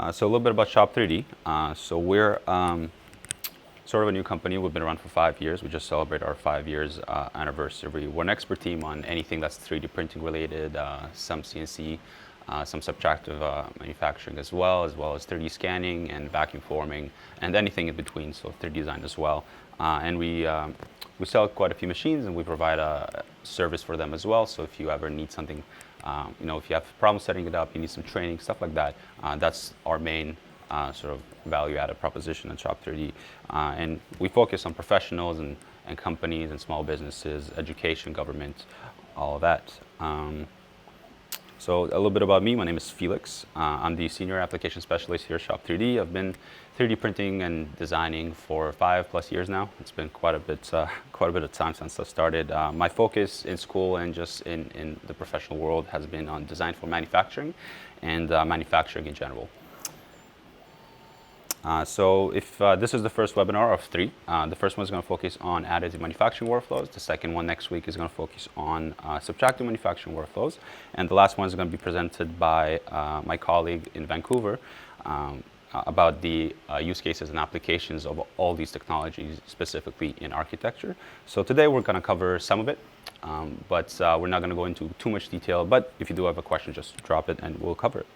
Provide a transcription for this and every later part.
So a little bit about Shop 3D. So we're sort of a new company. We've been around for 5 years. We just celebrated our 5 years anniversary. We're an expert team on anything that's 3D printing related, some CNC, some subtractive manufacturing as well as 3D scanning and vacuum forming and anything in between, so 3D design as well. And we sell quite a few machines and we provide a service for them as well. So if you ever need something, if you have problems setting it up, you need some training, stuff like that, that's our main sort of value-added proposition at Shop 3D. And we focus on professionals and companies and small businesses, education, government, all of that. So a little bit about me. My name is Felix. I'm the Senior Application Specialist here at Shop 3D. I've been 3D printing and designing for 5+ years now. It's been quite a bit of time since I started. My focus in school and just in the professional world has been on design for manufacturing and manufacturing in general. So if this is the first webinar of 3, the first one is going to focus on additive manufacturing workflows. The second one next week is going to focus on subtractive manufacturing workflows. And the last one is going to be presented by my colleague in Vancouver about the use cases and applications of all these technologies, specifically in architecture. So today we're going to cover some of it, but we're not going to go into too much detail. But if you do have a question, just drop it and we'll cover it.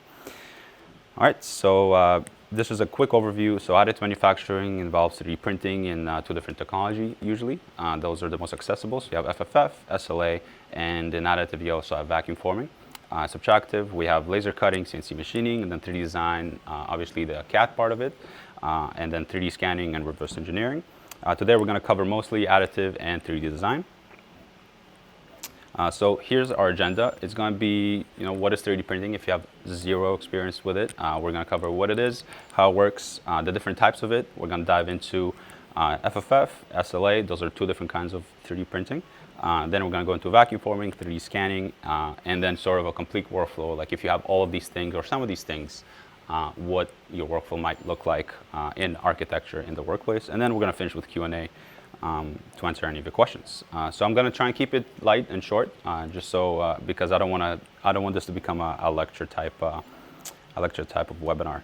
All right, so this is a quick overview. So additive manufacturing involves 3D printing in 2 different technology usually. Those are the most accessible. So you have FFF, SLA, and in additive you also have vacuum forming. Subtractive, we have laser cutting, CNC machining, and then 3D design, obviously the CAD part of it, and then 3D scanning and reverse engineering. Today we're going to cover mostly additive and 3D design. So here's our agenda. It's going to be, what is 3D printing if you have 0 experience with it. We're going to cover what it is, how it works, the different types of it. We're going to dive into FFF, SLA. Those are 2 different kinds of 3D printing. Then we're going to go into vacuum forming, 3D scanning, and then sort of a complete workflow. Like if you have all of these things or some of these things, what your workflow might look like in architecture in the workplace. And then we're going to finish with Q&A. To answer any of your questions. So I'm going to try and keep it light and short, just so because I don't want this to become a lecture type of webinar.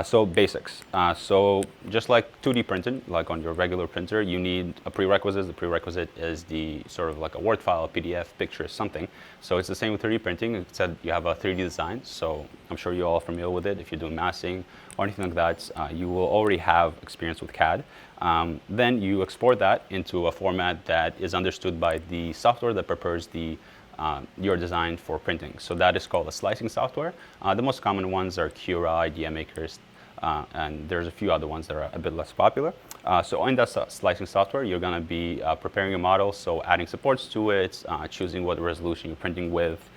So basics. So just like 2D printing, like on your regular printer, you need a prerequisite. The prerequisite is the sort of like a Word file, a PDF, picture, something. So it's the same with 3D printing, except you have a 3D design. So I'm sure you're all familiar with it. If you're doing massing or anything like that, you will already have experience with CAD. Then you export that into a format that is understood by the software that prepares your design for printing. So that is called a slicing software. The most common ones are Cura, Idea Makers, and there's a few other ones that are a bit less popular. So in that slicing software, you're going to be preparing a model, so adding supports to it, choosing what resolution you're printing with,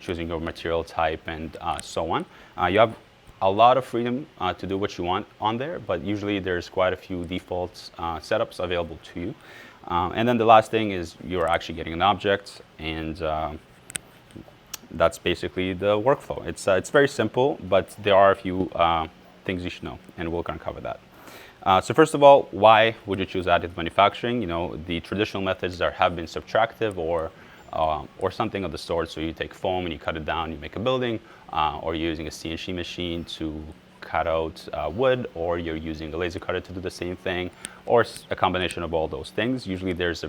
choosing your material type, and so on. You have a lot of freedom to do what you want on there, but usually there's quite a few default setups available to you. And then the last thing is you're actually getting an object, and that's basically the workflow. It's very simple, but there are a few things you should know, and we're going to cover that. So first of all, why would you choose additive manufacturing? The traditional methods that have been subtractive or something of the sort. So you take foam and you cut it down, you make a building, or you're using a CNC machine to cut out wood, or you're using a laser cutter to do the same thing, or a combination of all those things. Usually there's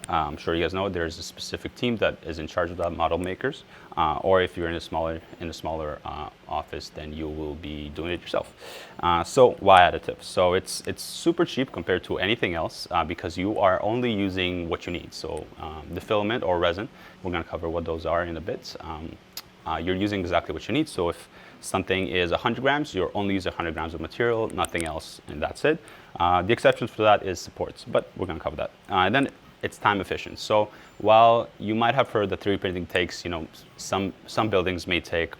I'm sure you guys know, there's a specific team that is in charge of that, model makers, or if you're in a smaller office, then you will be doing it yourself. So why additive? So it's super cheap compared to anything else because you are only using what you need. So the filament or resin, we're going to cover what those are in a bit. You're using exactly what you need. So if something is 100 grams, you're only using 100 grams of material, nothing else, and that's it. The exceptions for that is supports, but we're going to cover that. And then it's time efficient. So while you might have heard that 3D printing takes, some buildings may take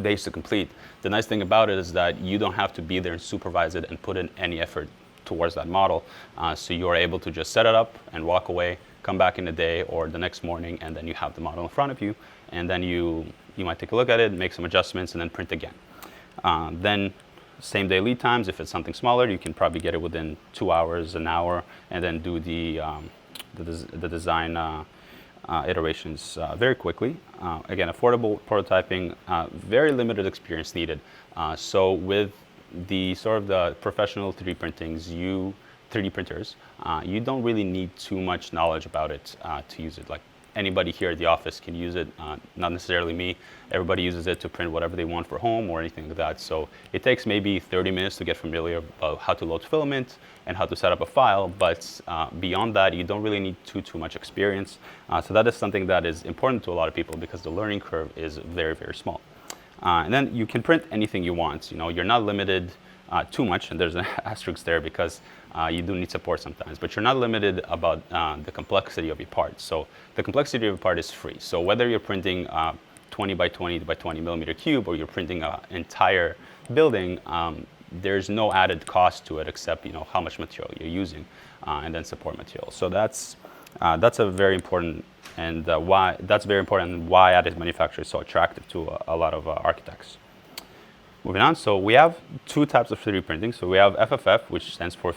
days to complete, the nice thing about it is that you don't have to be there and supervise it and put in any effort towards that model. So you're able to just set it up and walk away, come back in a day or the next morning, and then you have the model in front of you, and then you might take a look at it, make some adjustments, and then print again. Then same day lead times. If it's something smaller, you can probably get it within 2 hours, an hour, and then do the design iterations very quickly. Again, affordable prototyping, very limited experience needed. So with the sort of the professional 3D printings, 3D printers, you don't really need too much knowledge about it to use it. Like anybody here at the office can use it, not necessarily me. Everybody uses it to print whatever they want for home or anything like that. So it takes maybe 30 minutes to get familiar about how to load filament and how to set up a file, but beyond that, you don't really need too much experience. So that is something that is important to a lot of people because the learning curve is very, very small. And then you can print anything you want. You know, you're not limited too much, and there's an asterisk there because you do need support sometimes, but you're not limited about the complexity of your part. So the complexity of your part is free. So whether you're printing 20 by 20 by 20 millimeter cube or you're printing an entire building, there's no added cost to it except how much material you're using and then support material. So that's a very important and why additive manufacturing is so attractive to a lot of architects. Moving on, so we have two types of 3D printing. So we have FFF, which stands for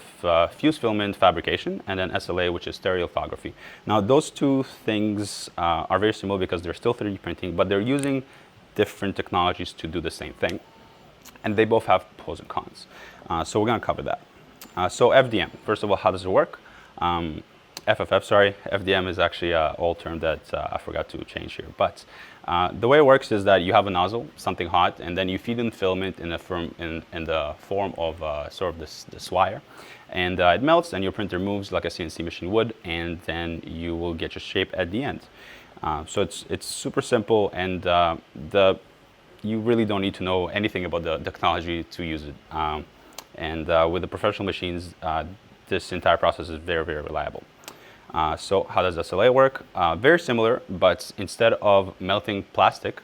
fused filament fabrication, and then SLA, which is stereolithography. Now, those two things are very similar because they're still 3D printing, but they're using different technologies to do the same thing. And they both have pros and cons. So we're going to cover that. So FDM, first of all, how does it work? FDM is actually an old term that I forgot to change here. But the way it works is that you have a nozzle, something hot, and then you feed in filament in the form of sort of this wire. And it melts, and your printer moves like a CNC machine would, and then you will get your shape at the end. So it's super simple, and you really don't need to know anything about the technology to use it. And with the professional machines, this entire process is very, very reliable. So how does SLA work? Very similar, but instead of melting plastic,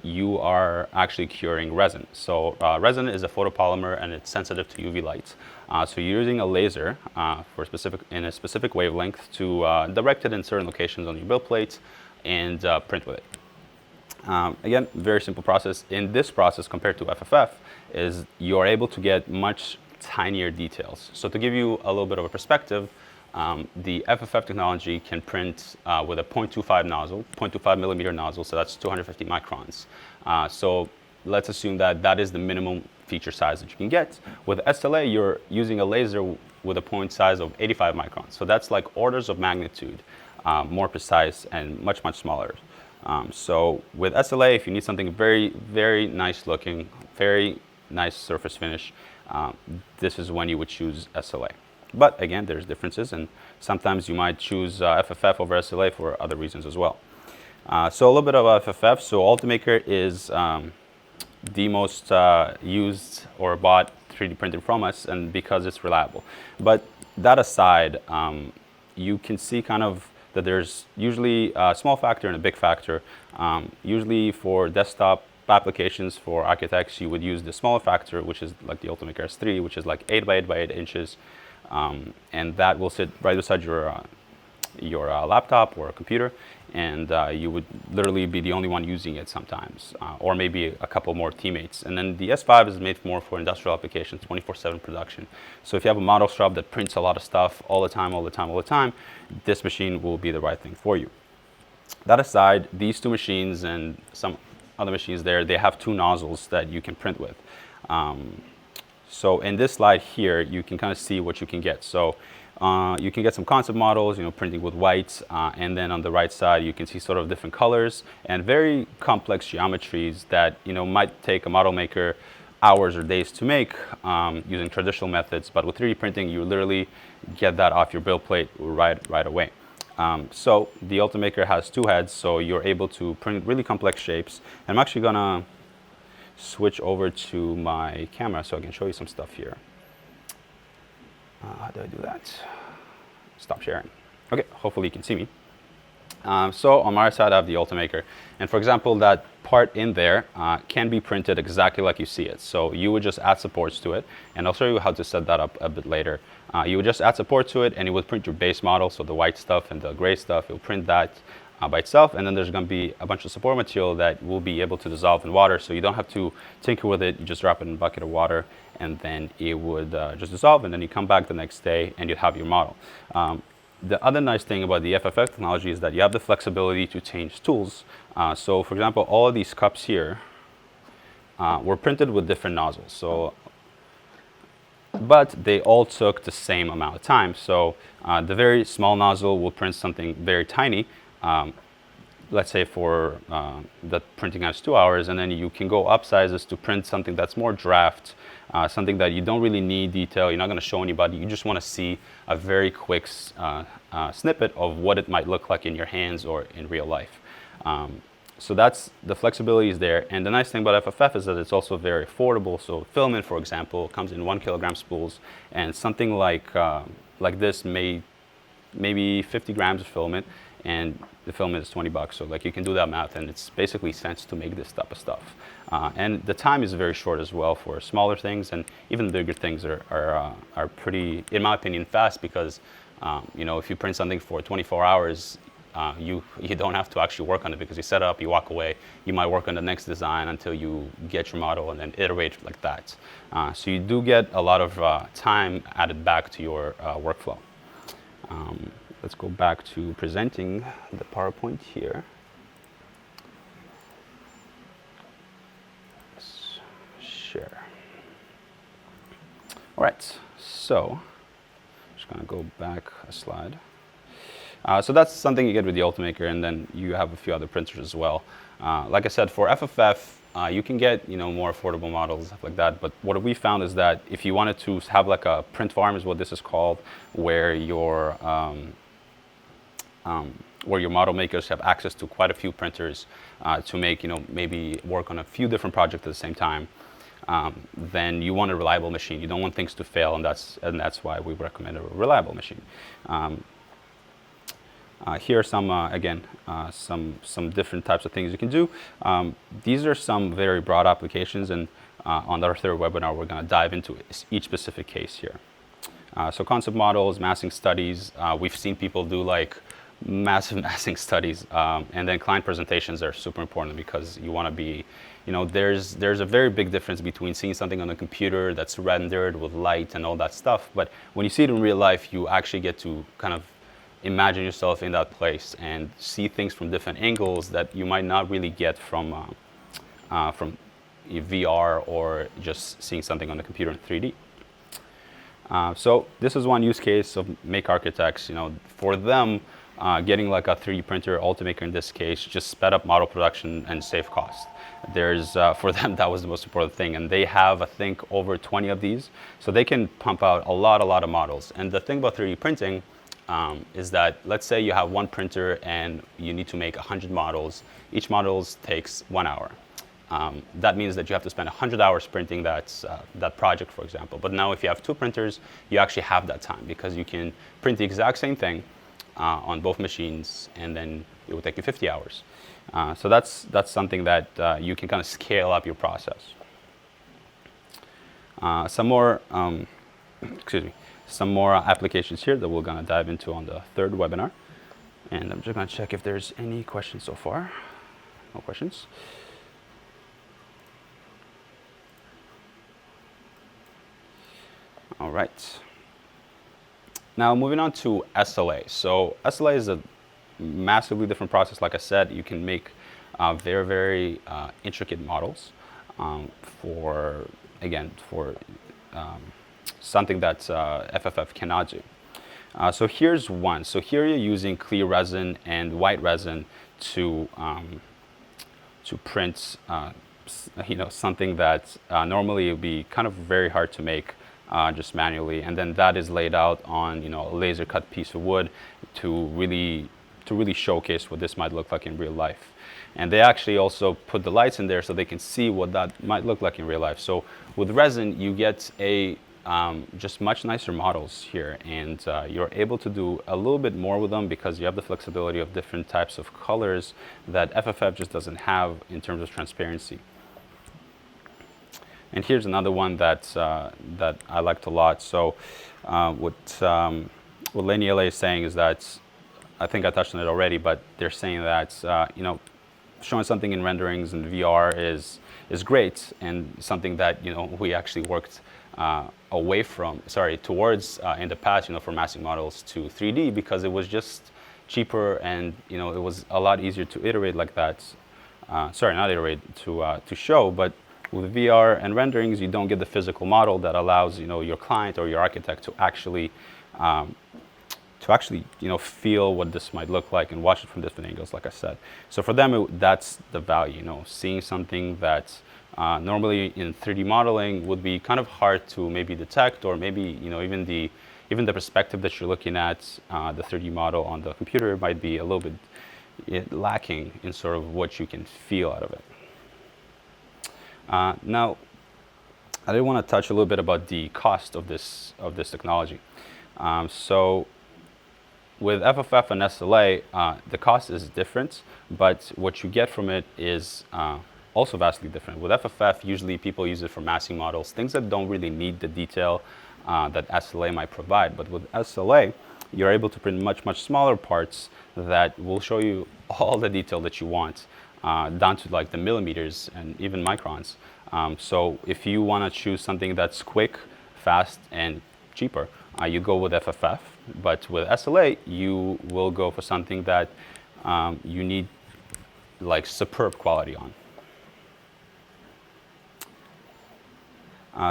you are actually curing resin. So resin is a photopolymer and it's sensitive to UV light. So you're using a laser in a specific wavelength to direct it in certain locations on your build plate and print with it. Again, very simple process. In this process, compared to FFF, is you're able to get much tinier details. So to give you a little bit of a perspective, the FFF technology can print with a 0.25 nozzle, 0.25 millimeter nozzle, so that's 250 microns. So let's assume that is the minimum feature size that you can get. With SLA, you're using a laser with a point size of 85 microns. So that's like orders of magnitude more precise and much, much smaller. So with SLA, if you need something very, very nice looking, very nice surface finish, this is when you would choose SLA. But again, there's differences, and sometimes you might choose FFF over SLA for other reasons as well. So a little bit of FFF. So Ultimaker is the most used or bought 3D printer from us, and because it's reliable. But that aside, you can see kind of that there's usually a small factor and a big factor. Usually for desktop applications for architects, you would use the smaller factor, which is like the Ultimaker S3, which is like 8 by 8 by 8 inches. And that will sit right beside your laptop or a computer, and you would literally be the only one using it sometimes, or maybe a couple more teammates. And then the S5 is made more for industrial applications, 24/7 production. So if you have a model shop that prints a lot of stuff all the time, this machine will be the right thing for you. That aside, these two machines and some other machines there, they have two nozzles that you can print with. So in this slide here, you can kind of see what you can get. So you can get some concept models, printing with whites, and then on the right side, you can see sort of different colors and very complex geometries that might take a model maker hours or days to make using traditional methods. But with 3D printing, you literally get that off your build plate right away. So the Ultimaker has two heads, so you're able to print really complex shapes. And I'm actually gonna switch over to my camera so I can show you some stuff here. How do I do that? Stop sharing. Okay, hopefully you can see me. So on my side, I have the Ultimaker. And for example, that part in there can be printed exactly like you see it. So you would just add supports to it. And I'll show you how to set that up a bit later. You would just add support to it, and it would print your base model. So the white stuff and the gray stuff, it will print that by itself. And then there's going to be a bunch of support material that will be able to dissolve in water. So you don't have to tinker with it. You just drop it in a bucket of water, and then it would just dissolve. And then you come back the next day, and you have your model. The other nice thing about the FFF technology is that you have the flexibility to change tools. So for example, all of these cups here were printed with different nozzles. So, but they all took the same amount of time. So the very small nozzle will print something very tiny. Let's say for the printing has 2 hours, and then you can go up sizes to print something that's more draft, something that you don't really need detail, you're not going to show anybody, you just want to see a very quick snippet of what it might look like in your hands or in real life. So that's, the flexibility is there, and the nice thing about FFF is that it's also very affordable. So filament, for example, comes in 1 kilogram spools, and something like this maybe 50 grams of filament, and the filament is 20 bucks. So like you can do that math, and it's basically cents to make this type of stuff. And the time is very short as well for smaller things, and even bigger things are pretty, in my opinion, fast, because you know, if you print something for 24 hours, you don't have to actually work on it, because you set it up, you walk away, you might work on the next design until you get your model and then iterate like that. So you do get a lot of time added back to your workflow. Let's go back to presenting the PowerPoint here. Let's share. All right, so I'm just gonna go back a slide. So that's something you get with the Ultimaker, and then you have a few other printers as well. Like I said, for FFF, you can get, you know, more affordable models, stuff like that. But what we found is that if you wanted to have like a print farm, is what this is called, where your model makers have access to quite a few printers to make, you know, maybe work on a few different projects at the same time, then you want a reliable machine. You don't want things to fail, and that's why we recommend a reliable machine. Here are some, again, some different types of things you can do. These are some very broad applications, and on our third webinar, we're going to dive into each specific case here. So concept models, massing studies, we've seen people do like massive massing studies, and then client presentations are super important, because you want to be, you know, there's a very big difference between seeing something on a computer that's rendered with light and all that stuff, but when you see it in real life, you actually get to kind of imagine yourself in that place and see things from different angles that you might not really get from VR or just seeing something on the computer in 3D. So this is one use case of Make Architects. You know, for them, getting like a 3D printer, Ultimaker in this case, just sped up model production and save cost. There's, for them, that was the most important thing. And they have, I think, over 20 of these. So they can pump out a lot of models. And the thing about 3D printing is that, let's say you have one printer and you need to make 100 models. Each model takes 1 hour. That means that you have to spend 100 hours printing that project, for example. But now if you have two printers, you actually have that time, because you can print the exact same thing on both machines, and then it will take you 50 hours. So that's something that you can kind of scale up your process. Some more applications here that we're going to dive into on the third webinar. And I'm just going to check if there's any questions so far. No questions. All right. Now moving on to SLA. So SLA is a massively different process. Like I said, you can make very, very intricate models for something that FFF cannot do. So here's one. So here you're using clear resin and white resin to print, something that normally would be kind of very hard to make just manually, and then that is laid out on a laser cut piece of wood to really showcase what this might look like in real life. And they actually also put the lights in there so they can see what that might look like in real life. So with resin, you get just much nicer models here, and you're able to do a little bit more with them because you have the flexibility of different types of colors that FFF just doesn't have in terms of transparency. And here's another one that I liked a lot. So what Laniela is saying is that, I think I touched on it already, but they're saying that showing something in renderings and VR is great, and something that we actually worked towards in the past, for massing models to 3D, because it was just cheaper, and it was a lot easier to iterate like that. Sorry, not iterate, to show, but with VR and renderings, you don't get the physical model that allows your client or your architect to actually feel what this might look like and watch it from different angles, like I said. So for them, that's the value, seeing something that normally in 3D modeling would be kind of hard to maybe detect, or maybe even the perspective that you're looking at the 3D model on the computer might be a little bit lacking in sort of what you can feel out of it. Now, I did want to touch a little bit about the cost of this technology. So with FFF and SLA, the cost is different, but what you get from it is also vastly different. With FFF, usually people use it for massing models, things that don't really need the detail that SLA might provide. But with SLA, you're able to print much smaller parts that will show you all the detail that you want, down to like the millimeters and even microns. So if you want to choose something that's quick, fast, and cheaper, you go with FFF. But with SLA, you will go for something that you need like superb quality on.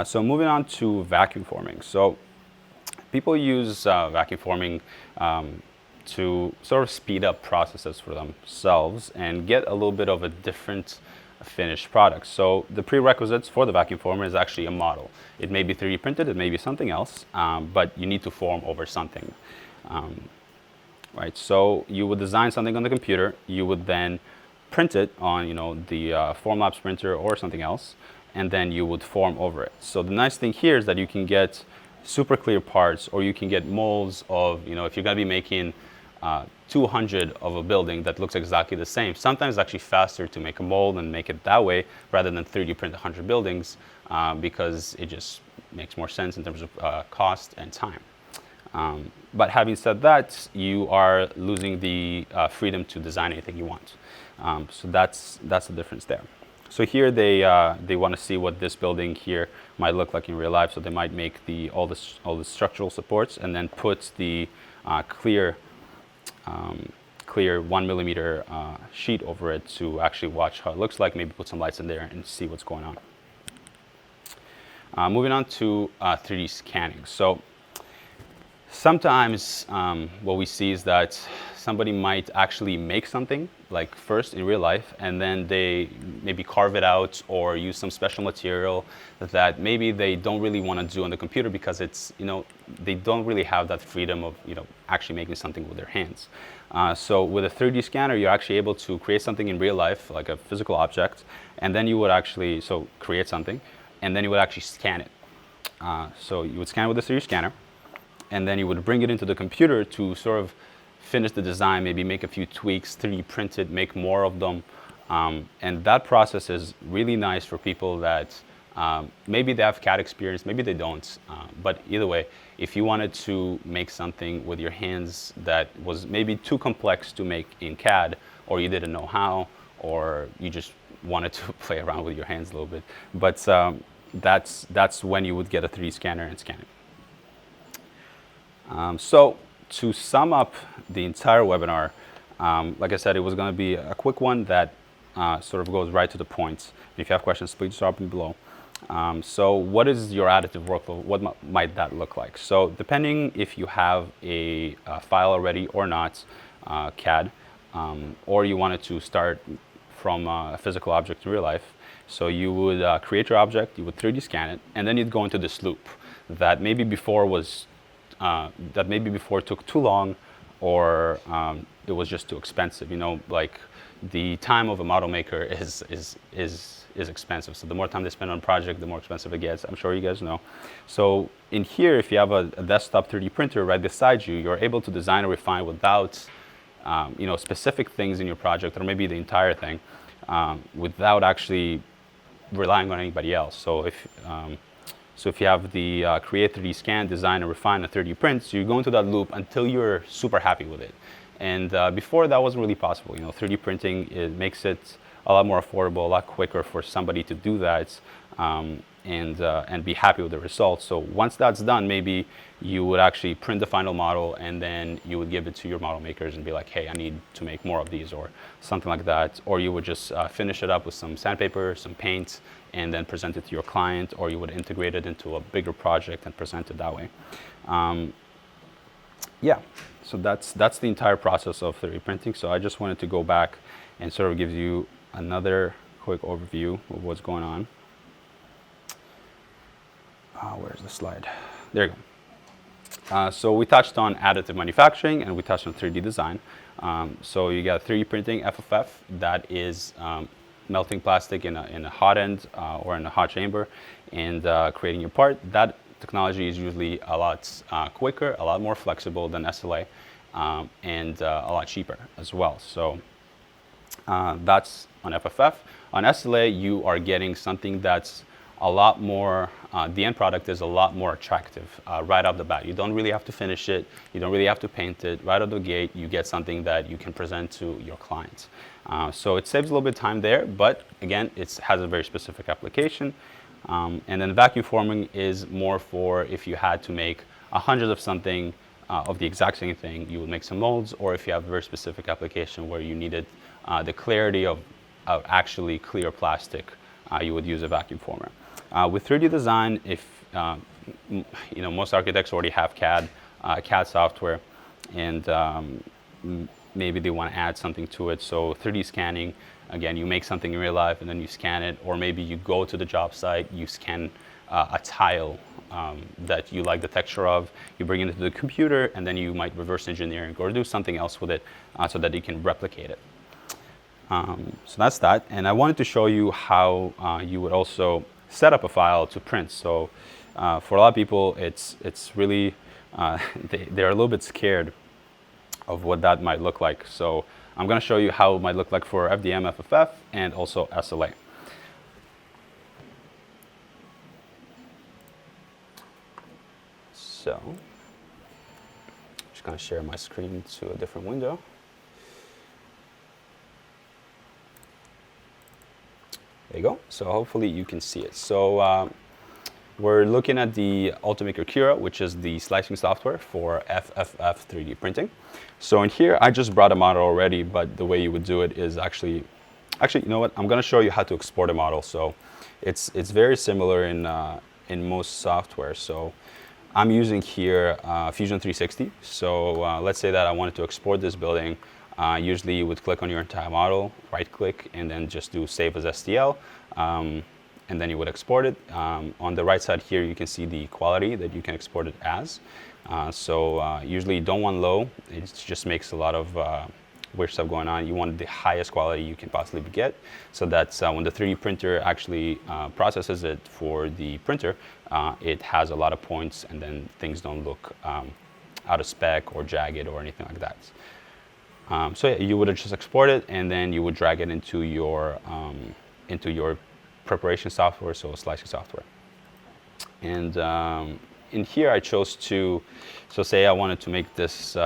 So moving on to vacuum forming. So people use vacuum forming to sort of speed up processes for themselves and get a little bit of a different finished product. So the prerequisites for the vacuum former is actually a model. It may be 3D printed, it may be something else, but you need to form over something. Right? So you would design something on the computer, you would then print it on the Formlabs printer or something else, and then you would form over it. So the nice thing here is that you can get super clear parts, or you can get molds of, if you're going to be making 200 of a building that looks exactly the same. Sometimes it's actually faster to make a mold and make it that way rather than 3D print 100 buildings, because it just makes more sense in terms of cost and time. But having said that, you are losing the freedom to design anything you want. So that's the difference there. So here they want to see what this building here might look like in real life. So they might make all the structural supports and then put the clear 1 millimeter sheet over it to actually watch how it looks like. Maybe put some lights in there and see what's going on. Moving on to 3D scanning. So sometimes what we see is that somebody might actually make something like first in real life, and then they maybe carve it out or use some special material that maybe they don't really want to do on the computer, because it's, they don't really have that freedom of, actually making something with their hands. So with a 3D scanner, you're actually able to create something in real life, like a physical object, and then you would actually, create something, and then you would actually scan it. So you would scan with the 3D scanner, and then you would bring it into the computer to sort of finish the design, maybe make a few tweaks, 3D print it, make more of them. And that process is really nice for people that maybe they have CAD experience, maybe they don't. But either way, if you wanted to make something with your hands that was maybe too complex to make in CAD, or you didn't know how, or you just wanted to play around with your hands a little bit. But that's when you would get a 3D scanner and scan it. So to sum up the entire webinar, like I said, it was going to be a quick one that sort of goes right to the point. If you have questions, please drop them below. So what is your additive workflow? What might that look like? So depending if you have a file already or not, CAD, or you wanted to start from a physical object in real life, so you would create your object, you would 3D scan it, and then you'd go into this loop that maybe before took too long, or it was just too expensive. Like the time of a model maker is expensive. So the more time they spend on a project, the more expensive it gets. I'm sure you guys know. So in here, if you have a desktop 3D printer right beside you, you're able to design and refine without specific things in your project, or maybe the entire thing, without actually relying on anybody else. So if you have the create 3D scan, design, and refine a 3D print, so you go into that loop until you're super happy with it. And before that wasn't really possible. 3D printing, it makes it a lot more affordable, a lot quicker for somebody to do that, and be happy with the results. So once that's done, maybe you would actually print the final model, and then you would give it to your model makers and be like, hey, I need to make more of these, or something like that. Or you would just finish it up with some sandpaper, some paint, and then present it to your client, or you would integrate it into a bigger project and present it that way. Yeah, so that's the entire process of 3D printing. So I just wanted to go back and sort of give you another quick overview of what's going on. Where's the slide? There you go. So we touched on additive manufacturing, and we touched on 3D design. So you got 3D printing, FFF, that is melting plastic in a hot end or in a hot chamber, and creating your part. That technology is usually a lot quicker, a lot more flexible than SLA, and a lot cheaper as well. So that's on FFF. On SLA, you are getting something that's a lot more, the end product is a lot more attractive right off the bat. You don't really have to finish it. You don't really have to paint it. Right out the gate, you get something that you can present to your clients. So it saves a little bit of time there, but again, it has a very specific application. And then vacuum forming is more for if you had to make 100 of something of the exact same thing, you would make some molds, or if you have a very specific application where you needed the clarity of actually clear plastic, you would use a vacuum former. With 3D design, if most architects already have CAD software, and maybe they want to add something to it. So 3D scanning, again, you make something in real life and then you scan it, or maybe you go to the job site, you scan a tile that you like the texture of, you bring it into the computer, and then you might reverse engineering or do something else with it so that you can replicate it. So that's that. And I wanted to show you how you would also set up a file to print. So for a lot of people, it's really, they're a little bit scared of what that might look like. So I'm going to show you how it might look like for FDM, FFF, and also SLA. So I'm just going to share my screen to a different window. There you go. So hopefully you can see it. So we're looking at the Ultimaker Cura, which is the slicing software for FFF 3D printing. So in here, I just brought a model already, but the way you would do it is actually, you know what? I'm going to show you how to export a model. So it's very similar in most software. So I'm using here Fusion 360. So let's say that I wanted to export this building. Usually you would click on your entire model, right click, and then just do save as STL. And then you would export it. On the right side here, you can see the quality that you can export it as. Usually you don't want low. It just makes a lot of weird stuff going on. You want the highest quality you can possibly get, so that when the 3D printer actually processes it for the printer, it has a lot of points, and then things don't look out of spec or jagged or anything like that. So yeah, you would just export it, and then you would drag it into your preparation software, so slicing software. And in here I chose to, so say I wanted to make this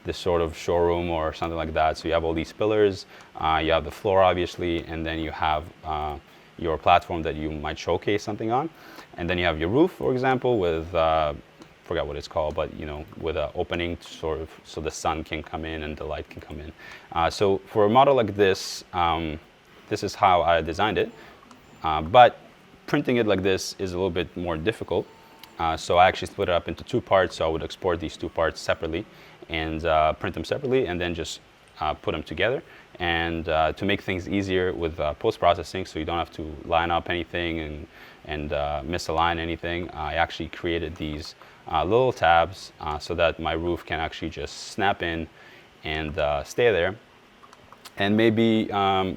this sort of showroom or something like that. So you have all these pillars, you have the floor obviously, and then you have your platform that you might showcase something on, and then you have your roof, for example, with forgot what it's called, but with an opening sort of so the sun can come in and the light can come in. So for a model like this, this is how I designed it. But printing it like this is a little bit more difficult. So I actually split it up into two parts. So I would export these two parts separately and print them separately, and then just put them together. And to make things easier with post-processing, so you don't have to line up anything and misalign anything, I actually created these little tabs so that my roof can actually just snap in and stay there. And maybe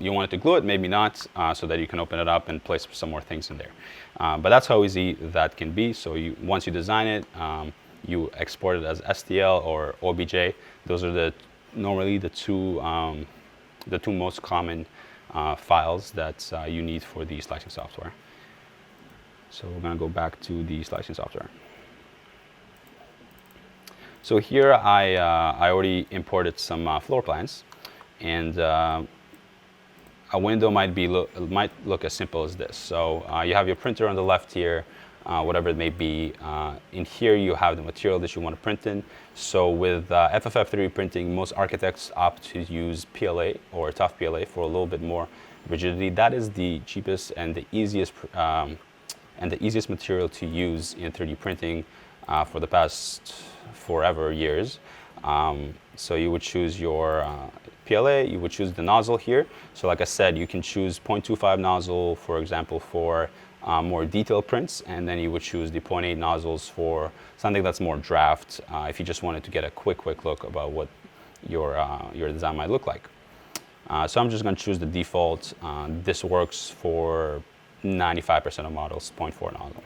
you want it to glue it, maybe not, so that you can open it up and place some more things in there. But that's how easy that can be. So once you design it, you export it as STL or OBJ. Those are normally the two most common files that you need for the slicing software. So we're going to go back to the slicing software. So here I already imported some floor plans, and a window might look as simple as this. So you have your printer on the left here, whatever it may be. In here you have the material that you want to print in. So with FFF 3D printing, most architects opt to use PLA or tough PLA for a little bit more rigidity. That is the cheapest and the easiest material to use in 3D printing for the past forever years. So you would choose your PLA, you would choose the nozzle here. So like I said, you can choose 0.25 nozzle, for example, for more detailed prints, and then you would choose the 0.8 nozzles for something that's more draft, if you just wanted to get a quick look about what your design might look like. So I'm just going to choose the default. This works for 95% of models, 0.4 nozzle.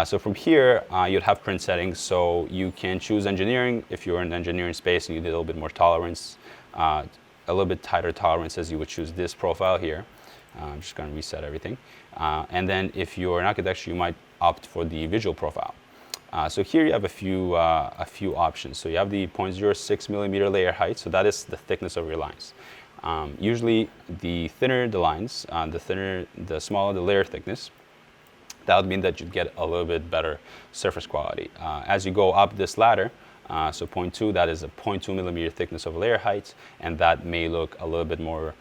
So from here, you'd have print settings. So you can choose engineering if you're in the engineering space and you need a little bit more tolerance, a little bit tighter tolerances, you would choose this profile here. I'm just going to reset everything. And then if you're in architecture, you might opt for the visual profile. So here you have a few options. So you have the 0.06 millimeter layer height. So that is the thickness of your lines. Usually the thinner the lines, the smaller the layer thickness. That would mean that you'd get a little bit better surface quality. As you go up this ladder, so 0.2, that is a 0.2 millimeter thickness of layer height, and that may look a little bit more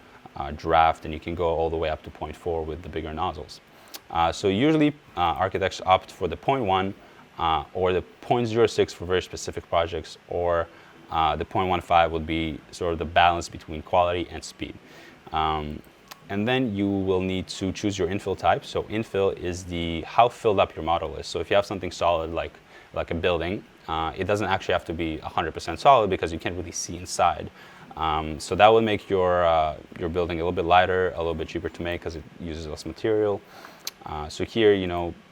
draft, and you can go all the way up to 0.4 with the bigger nozzles. So usually architects opt for the 0.1 or the 0.06 for very specific projects, or the 0.15 would be sort of the balance between quality and speed. And then you will need to choose your infill type. So infill is how filled up your model is. So if you have something solid like a building, it doesn't actually have to be 100% solid because you can't really see inside. So that will make your building a little bit lighter, a little bit cheaper to make because it uses less material. So here,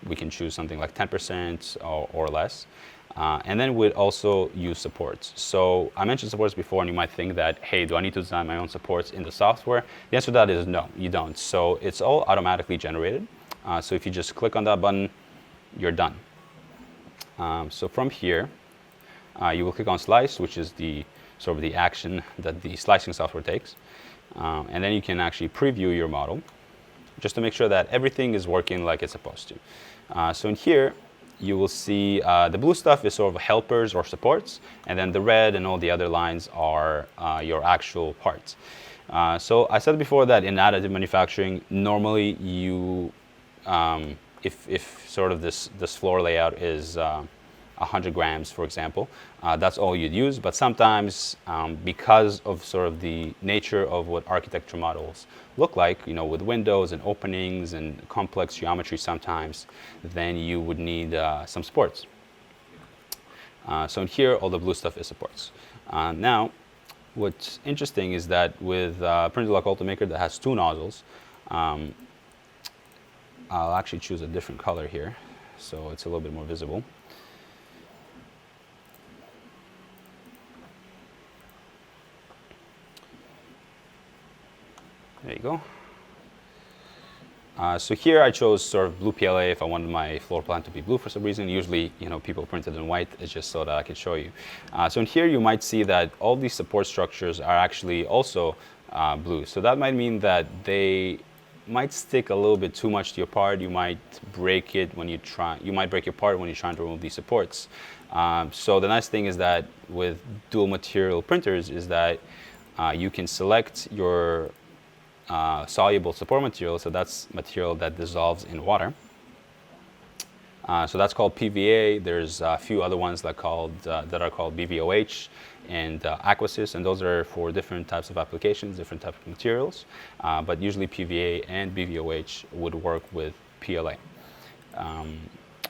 we can choose something like 10% or less. And then we'd also use supports. So I mentioned supports before, and you might think that, hey, do I need to design my own supports in the software? The answer to that is no, you don't. So it's all automatically generated. So if you just click on that button, you're done. So from here, you will click on Slice, which is the sort of the action that the slicing software takes. And then you can actually preview your model just to make sure that everything is working like it's supposed to. So in here, you will see the blue stuff is sort of helpers or supports, and then the red and all the other lines are your actual parts. So I said before that in additive manufacturing, normally you, if sort of this floor layout is 100 grams, for example, that's all you'd use. But sometimes, because of sort of the nature of what architecture models look like, with windows and openings and complex geometry sometimes, then you would need some supports. So in here, all the blue stuff is supports. Now, what's interesting is that with printed lock Ultimaker that has 2 nozzles, I'll actually choose a different color here, so it's a little bit more visible. There you go. So here I chose sort of blue PLA if I wanted my floor plan to be blue for some reason. Usually, people print it in white. It's just so that I can show you. So in here you might see that all these support structures are actually also blue. So that might mean that they might stick a little bit too much to your part. You might break it when you might break your part when you're trying to remove these supports. So the nice thing is that with dual material printers is that you can select your soluble support material, so that's material that dissolves in water. So that's called PVA. There's a few other ones that are called BVOH and Aquasys, and those are for different types of applications, different types of materials. But usually PVA and BVOH would work with PLA.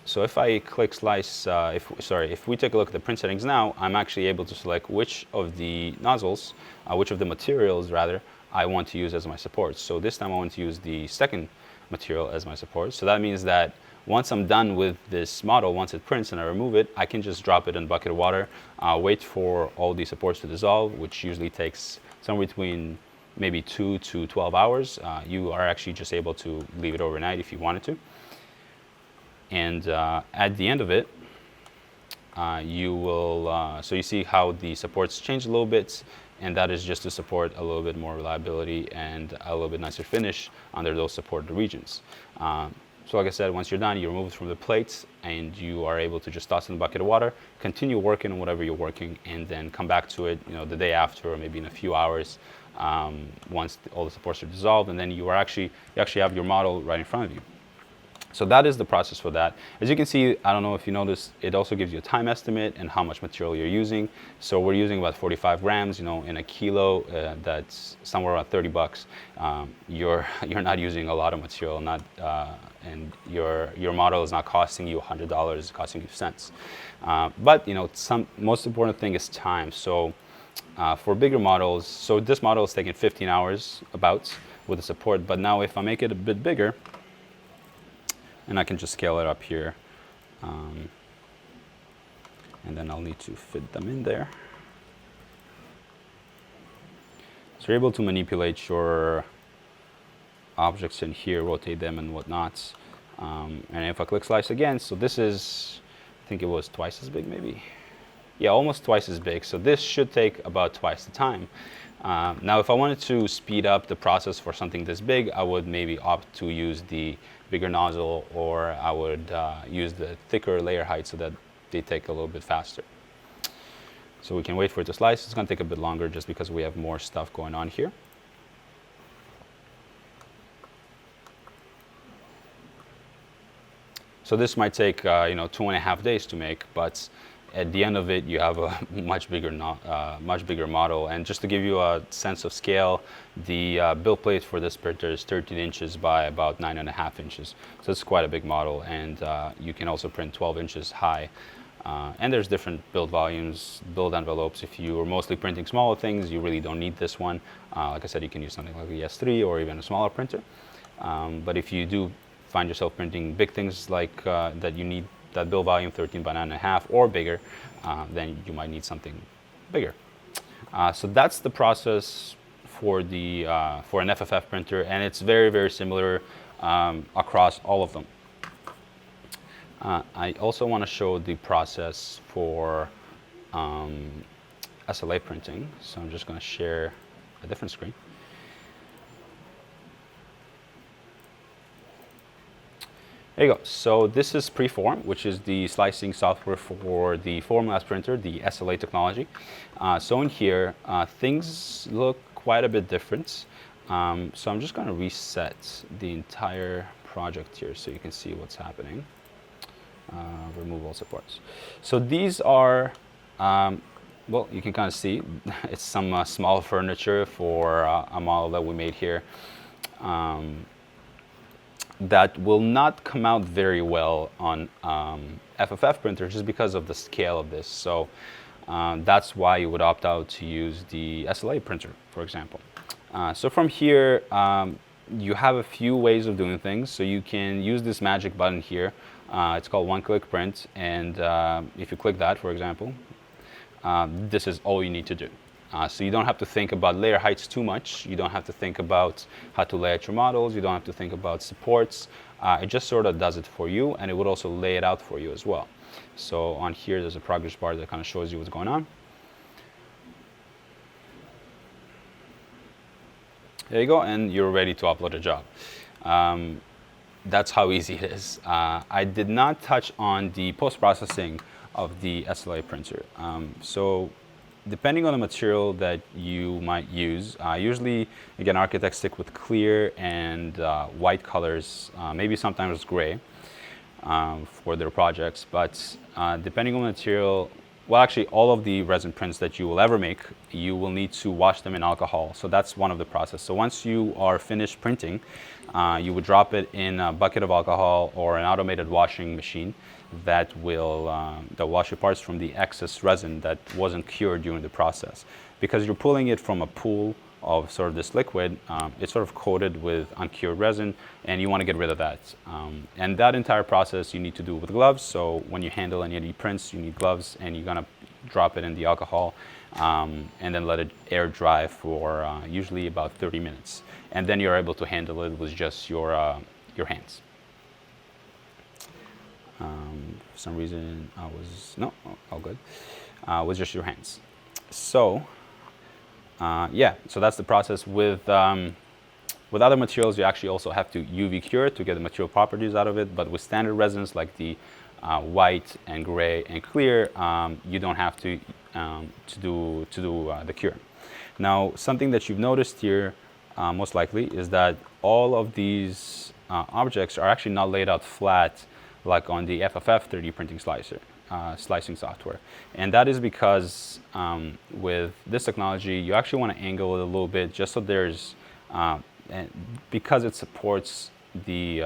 So if I click Slice, if we take a look at the print settings now, I'm actually able to select which of the nozzles, which of the materials rather, I want to use as my support. So this time I want to use the second material as my support. So that means that once I'm done with this model, once it prints and I remove it, I can just drop it in a bucket of water, wait for all the supports to dissolve, which usually takes somewhere between maybe 2 to 12 hours. You are actually just able to leave it overnight if you wanted to. And at the end of it, you will, so you see how the supports change a little bit, and that is just to support a little bit more reliability and a little bit nicer finish under those supported regions. So like I said, once you're done, you remove it from the plates and you are able to just toss it in a bucket of water, continue working on whatever you're working, and then come back to it, the day after or maybe in a few hours, once all the supports are dissolved, and then you actually have your model right in front of you. So that is the process for that. As you can see, I don't know if you noticed, it also gives you a time estimate and how much material you're using. So we're using about 45 grams, in a kilo, that's somewhere around $30. You're not using a lot of material, and your model is not costing you $100, it's costing you cents. But most important thing is time. So for bigger models, so this model is taking 15 hours about with the support, but now if I make it a bit bigger, and I can just scale it up here, and then I'll need to fit them in there. So you're able to manipulate your objects in here, rotate them and whatnot. And if I click slice again, so this is, I think it was twice as big maybe. Yeah, almost twice as big. So this should take about twice the time. Now, if I wanted to speed up the process for something this big, I would maybe opt to use the bigger nozzle, or I would use the thicker layer height so that they take a little bit faster. So we can wait for it to slice. It's going to take a bit longer just because we have more stuff going on here. So this might take 2.5 days to make, but at the end of it, you have a much bigger model. And just to give you a sense of scale, the build plate for this printer is 13 inches by about 9.5 inches. So it's quite a big model, and you can also print 12 inches high. And there's different build volumes, build envelopes. If you are mostly printing smaller things, you really don't need this one. Like I said, you can use something like the S3 or even a smaller printer. But if you do find yourself printing big things like that you need that build volume 13 by 9.5 or bigger, then you might need something bigger. So that's the process for an FFF printer, and it's very, very similar across all of them. I also want to show the process for SLA printing, so I'm just going to share a different screen. There you go. So this is Preform, which is the slicing software for the formless printer, the SLA technology. So in here, things look quite a bit different. So I'm just going to reset the entire project here so you can see what's happening. Remove all supports. So these are, well, you can kind of see it's some small furniture for a model that we made here. That will not come out very well on FFF printer just because of the scale of this. So that's why you would opt out to use the SLA printer, for example. So from here, you have a few ways of doing things. So you can use this magic button here. It's called one-click print, and if you click that, for example, this is all you need to do. So you don't have to think about layer heights too much. You don't have to think about how to lay out your models. You don't have to think about supports. It just sort of does it for you, and it would also lay it out for you as well. So on here, there's a progress bar that kind of shows you what's going on. There you go, and you're ready to upload a job. That's how easy it is. I did not touch on the post-processing of the SLA printer. So depending on the material that you might use, usually, again, architects stick with clear and white colors, maybe sometimes gray for their projects. But depending on the material, well, actually, all of the resin prints that you will ever make, you will need to wash them in alcohol. So that's one of the process. So once you are finished printing, you would drop it in a bucket of alcohol or an automated washing machine that will wash your parts from the excess resin that wasn't cured during the process. Because you're pulling it from a pool of sort of this liquid, it's sort of coated with uncured resin, and you want to get rid of that. And that entire process you need to do with gloves. So when you handle any of the prints, you need gloves, and you're going to drop it in the alcohol and then let it air dry for usually about 30 minutes. And then you're able to handle it with just your hands. for some reason I was, no, all good. With just your hands. So, yeah, so that's the process. With other materials, you actually also have to UV cure it to get the material properties out of it. But with standard resins like the white and gray and clear, you don't have to do the cure. Now, something that you've noticed here, most likely, is that all of these objects are actually not laid out flat like on the FFF 3D printing slicing software. And that is because with this technology, you actually want to angle it a little bit just so there's, and because it supports the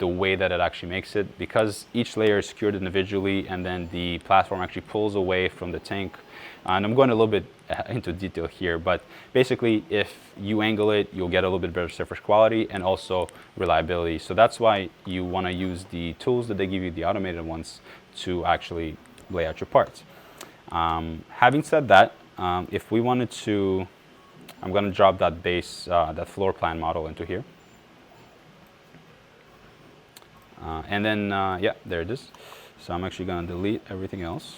way that it actually makes it, because each layer is secured individually and then the platform actually pulls away from the tank. And I'm going a little bit into detail here, but basically if you angle it, you'll get a little bit better surface quality and also reliability. So that's why you want to use the tools that they give you, the automated ones, to actually lay out your parts. Having said that, if we wanted to, I'm going to drop that base, that floor plan model into here. And then, yeah, there it is. So I'm actually going to delete everything else.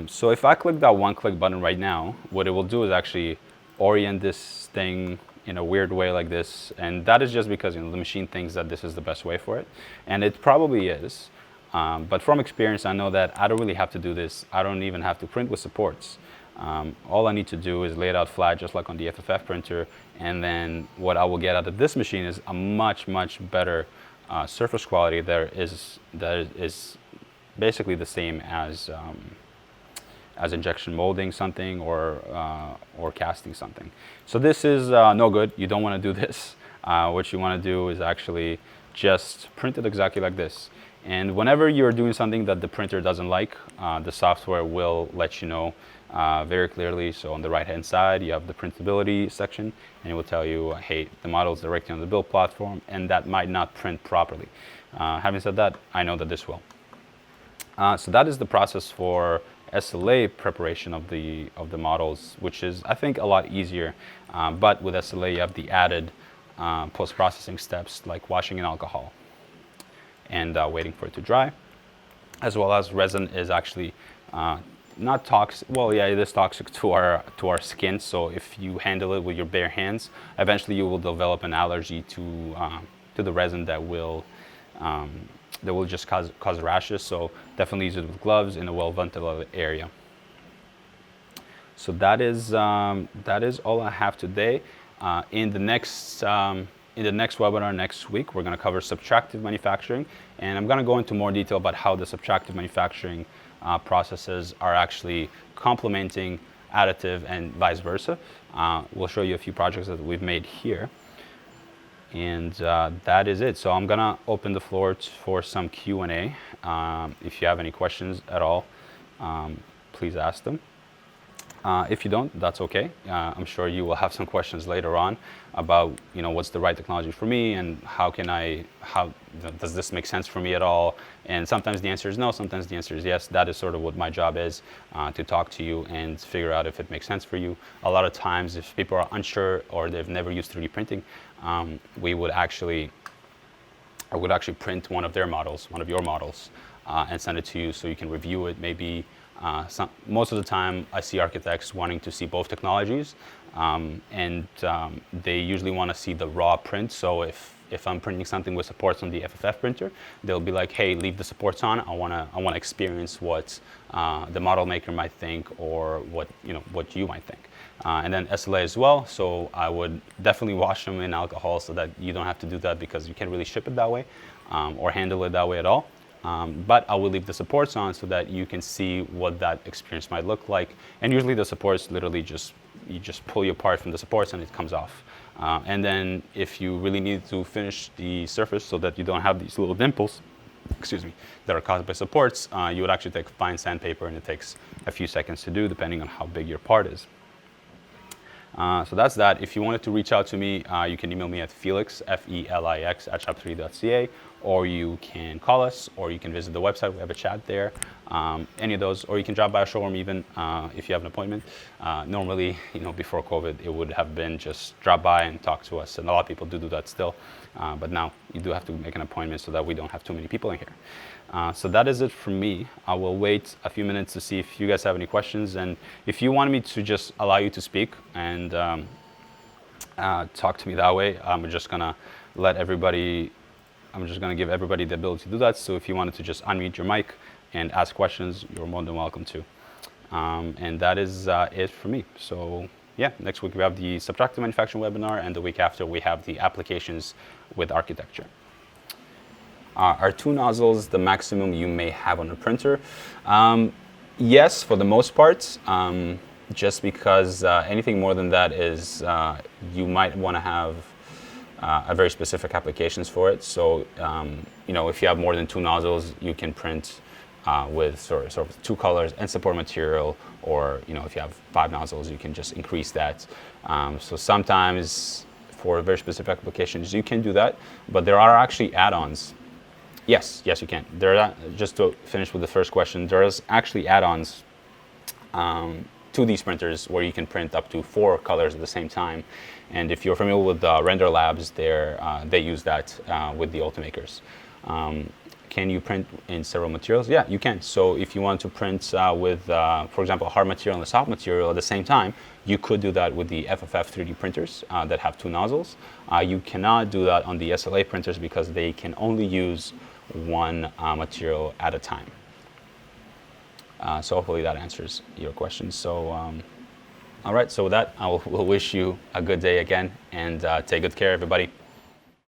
So if I click that one-click button right now, what it will do is actually orient this thing in a weird way like this. And that is just because, you know, the machine thinks that this is the best way for it. And it probably is. But from experience, I know that I don't really have to do this. I don't even have to print with supports. All I need to do is lay it out flat, just like on the FFF printer. And then what I will get out of this machine is a much, much better surface quality that is basically the same as injection molding something or casting something. So this is no good. You don't want to do this. What you want to do is actually just print it exactly like this. And whenever you're doing something that the printer doesn't like, the software will let you know very clearly. So on the right-hand side, you have the printability section, and it will tell you, hey, the model is directly on the build platform, and that might not print properly. Having said that, I know that this will. So that is the process for SLA preparation of the models, which is, I think, a lot easier. But with SLA, you have the added post-processing steps like washing in alcohol and waiting for it to dry, as well as resin is actually not toxic. Well, yeah, it is toxic to our skin. So if you handle it with your bare hands, eventually you will develop an allergy to the resin that will just cause rashes. So definitely use it with gloves in a well-ventilated area. So that is all I have today. In the next webinar next week, we're going to cover subtractive manufacturing, and I'm going to go into more detail about how the subtractive manufacturing processes are actually complementing additive and vice versa. We'll show you a few projects that we've made here. And that is it. So I'm gonna open the floor for some Q&A. If you have any questions at all, please ask them. If you don't, that's okay. I'm sure you will have some questions later on about, you know, what's the right technology for me and how does this make sense for me at all? And sometimes the answer is no, sometimes the answer is yes. That is sort of what my job is, to talk to you and figure out if it makes sense for you. A lot of times, if people are unsure or they've never used 3D printing, I would actually print one of your models, and send it to you so you can review it. Maybe most of the time I see architects wanting to see both technologies, and they usually want to see the raw print. So if I'm printing something with supports on the FFF printer, they'll be like, hey, leave the supports on. I wanna experience what the model maker might think, or what you might think. And then SLA as well. So I would definitely wash them in alcohol so that you don't have to do that, because you can't really ship it that way, or handle it that way at all. But I will leave the supports on so that you can see what that experience might look like. And usually the supports literally you just pull your part from the supports and it comes off. And then if you really need to finish the surface so that you don't have these little dimples, that are caused by supports, you would actually take fine sandpaper, and it takes a few seconds to do depending on how big your part is. So that's that. If you wanted to reach out to me, you can email me at Felix, Felix, @shop3d.ca, or you can call us, or you can visit the website. We have a chat there. Any of those, or you can drop by a showroom even if you have an appointment. Normally, before COVID, it would have been just drop by and talk to us, and a lot of people do that still. But now you do have to make an appointment so that we don't have too many people in here. So that is it from me. I will wait a few minutes to see if you guys have any questions. And if you want me to just allow you to speak and talk to me that way, I'm just going to give everybody the ability to do that. So if you wanted to just unmute your mic and ask questions, you're more than welcome to. And that is it for me. So yeah, next week we have the subtractive manufacturing webinar, and the week after we have the applications with architecture. Are 2 nozzles the maximum you may have on a printer? Yes, for the most part, just because anything more than that is you might want to have a very specific applications for it. So if you have more than 2 nozzles, you can print with sort of 2 colors and support material, or if you have 5 nozzles, you can just increase that. So sometimes for very specific applications, you can do that, but there are actually add-ons. Yes, you can. Just to finish with the first question, there is actually add-ons to these printers where you can print up to 4 colors at the same time. And if you're familiar with Render Labs, they use that with the Ultimakers. Can you print in several materials? Yeah, you can. So if you want to print with, for example, a hard material and a soft material at the same time, you could do that with the FFF 3D printers that have 2 nozzles. You cannot do that on the SLA printers because they can only use 1 material at a time. So hopefully that answers your question. So, all right, so with that, I will wish you a good day again, and take good care, everybody.